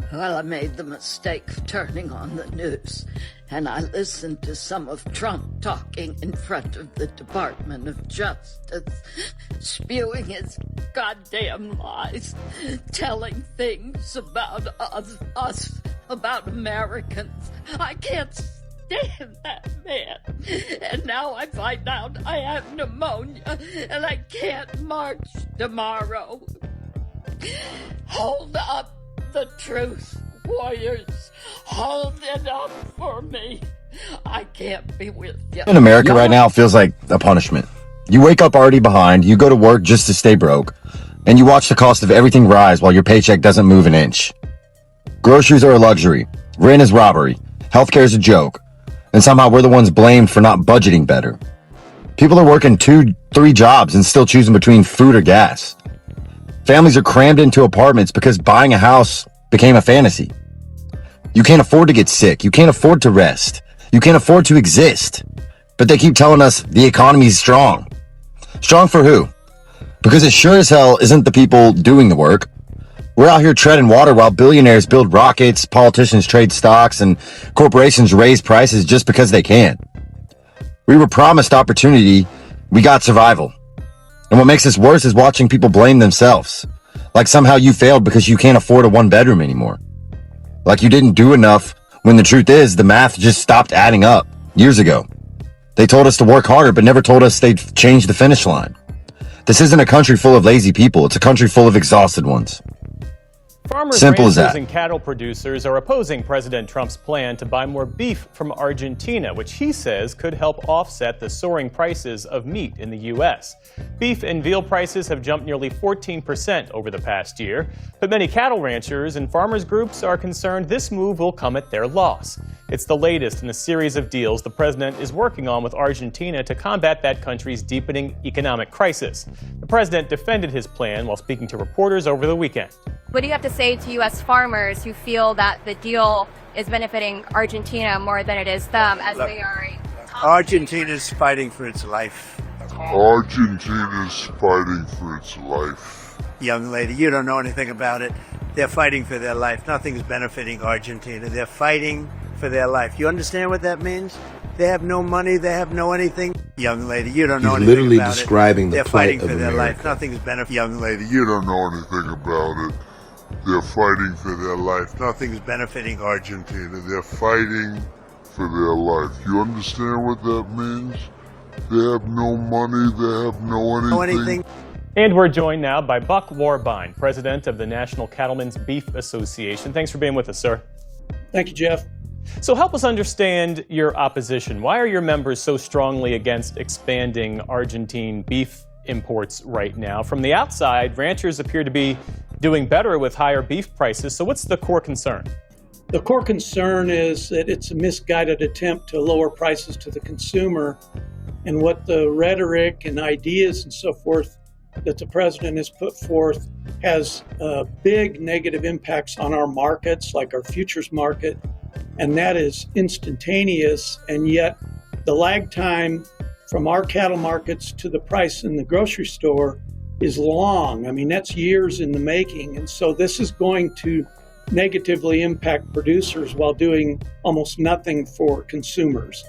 Well, I made the mistake of turning on the news, and I listened to some of Trump talking in front of the Department of Justice, spewing his goddamn lies, telling things about us, about Americans. I can't stand that man. And now I find out I have pneumonia, and I can't march tomorrow. Hold up the truth, warriors. Hold it up for me. I can't be with you. In America right now, it feels like a punishment. You wake up already behind, you go to work just to stay broke, and you watch the cost of everything rise while your paycheck doesn't move an inch. Groceries are a luxury, rent is robbery, healthcare is a joke, and somehow we're the ones blamed for not budgeting better. People are working 2-3 jobs and still choosing between food or gas. Families are crammed into apartments because buying a house became a fantasy. You can't afford to get sick. You can't afford to rest. You can't afford to exist. But they keep telling us the economy's strong. Strong for who? Because it sure as hell isn't the people doing the work. We're out here treading water while billionaires build rockets, politicians trade stocks, and corporations raise prices just because they can. We were promised opportunity. We got survival. And what makes this worse is watching people blame themselves. Like somehow you failed because you can't afford a 1-bedroom anymore. Like you didn't do enough when the truth is the math just stopped adding up years ago. They told us to work harder but never told us they'd change the finish line. This isn't a country full of lazy people. It's a country full of exhausted ones. Farmers, Simple as ranchers, that. and cattle producers are opposing President Trump's plan to buy more beef from Argentina, which he says could help offset the soaring prices of meat in the U.S. Beef and veal prices have jumped nearly 14% over the past year, but many cattle ranchers and farmers groups are concerned this move will come at their loss. It's the latest in a series of deals the president is working on with Argentina to combat that country's deepening economic crisis. The president defended his plan while speaking to reporters over the weekend. What do you have to say to U.S. farmers who feel that the deal is benefiting Argentina more than it is them, as they are Argentina's fighting for its life. Argentina's fighting for its life. Young lady, you don't know anything about it. They're fighting for their life. Nothing's benefiting Argentina. They're fighting for their life. You understand what that means? They have no money. They have no anything. Young lady, you don't know anything about it. He's literally describing the plight of They're fighting for their America. life. Nothing's benefiting. Young lady, You don't know anything about it. They're fighting for their life. nothing's benefiting Argentina, they're fighting for their life. You understand what that means? They have no money, they have no anything. And we're joined now by Buck Warbine, president of the National Cattlemen's Beef Association. Thanks for being with us, sir. Thank you, Jeff. So help us understand your opposition. Why are your members so strongly against expanding Argentine beef imports right now? From the outside, ranchers appear to be doing better with higher beef prices. So what's the core concern? The core concern is that it's a misguided attempt to lower prices to the consumer, and what the rhetoric and ideas and so forth that the president has put forth has big negative impacts on our markets, like our futures market, and that is instantaneous, and yet the lag time from our cattle markets to the price in the grocery store is long. I mean, that's years in the making, and so this is going to negatively impact producers while doing almost nothing for consumers.